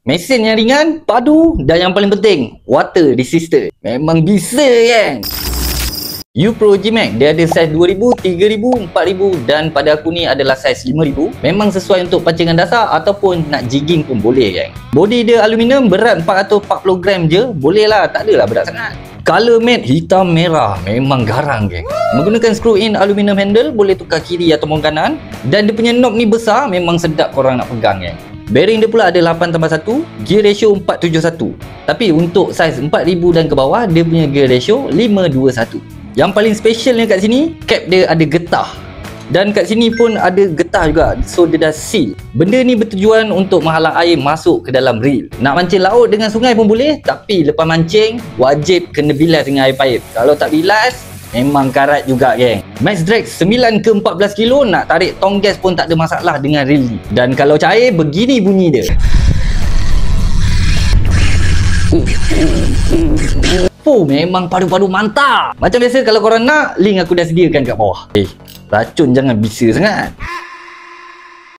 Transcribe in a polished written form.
Mesin yang ringan, padu dan yang paling penting, water resistant. Memang bisa kan? U-Pro G-Max dia ada saiz 2000, 3000, 4000 dan pada aku ni adalah saiz 5000. Memang sesuai untuk pancingan dasar ataupun nak jigging pun boleh kan. Body dia aluminium, berat 440 gram je. Boleh lah, tak adalah berat sangat. Color matte hitam merah, memang garang geng. Menggunakan screw in aluminium handle, boleh tukar kiri ataupun kanan. Dan dia punya knob ni besar, memang sedap korang nak pegang geng. Bearing dia pula ada 8/1, gear ratio 471. Tapi untuk saiz 4000 dan ke bawah, dia punya gear ratio 521. Yang paling specialnya kat sini, cap dia ada getah. Dan kat sini pun ada getah juga. So dia dah seal. Benda ni bertujuan untuk menghalang air masuk ke dalam reel. Nak mancing laut dengan sungai pun boleh, tapi lepas mancing wajib kena bilas dengan air paip. Kalau tak bilas, memang karat juga geng. Max drag 9 ke 14 kilo, nak tarik tong gas pun tak ada masalah dengan reel ni. Dan kalau cair, begini bunyi dia. Oh, memang padu-padu mantap. Macam biasa kalau korang nak, link aku dah sediakan kat bawah. Racun jangan bisa sangat.